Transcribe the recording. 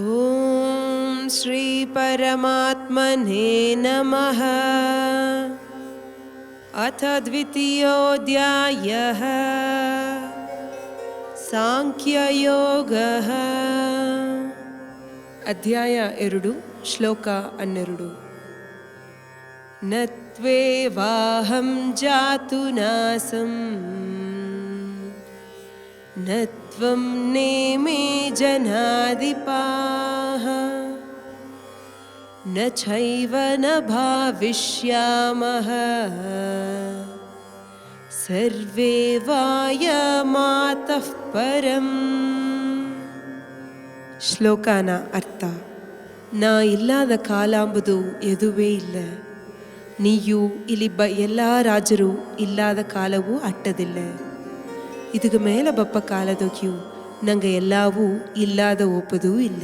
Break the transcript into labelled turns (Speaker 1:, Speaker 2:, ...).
Speaker 1: ಓಂ ಶ್ರೀ ಪರಮಾತ್ಮನೇ ನಮಃ. ಅಥ ದ್ವಿತೀಯೋಧ್ಯಾಯಃ ಸಾಂಖ್ಯಯೋಗಃ. ಅಧ್ಯಾಯ 2 ಶ್ಲೋಕ 12. ನ ತ್ವೇವಾಹಂ ಜಾತು ನಾಸಂ ನ ತ್ವಂ ನೇಮೇ ಜನಾಧಿಪಾಃ ನ ಚೈವ ನ ಭಾವಿಷ್ಯಾಮಃ ಸರ್ವೇ ವಾಯಮಾತಃ ಪರಂ. ಶ್ಲೋಕನ ಅರ್ಥ: ನಾ ಇಲ್ಲದ ಕಾಲ ಎಂಬುದು ಎದುವೇ ಇಲ್ಲ. ನೀಯು ಇಲ್ಲಿ ಎಲ್ಲ ರಾಜರು ಇಲ್ಲದ ಕಾಲವೂ ಅಟ್ಟದಿಲ್ಲ. ಇದಕ್ಕೆ ಮೇಲೆ ಬಪ್ಪ ಕಾಲದೊಗ್ಯೂ ನಂಗೆ ಎಲ್ಲವೂ ಇಲ್ಲದ ಒಪ್ಪದೂ ಇಲ್ಲ.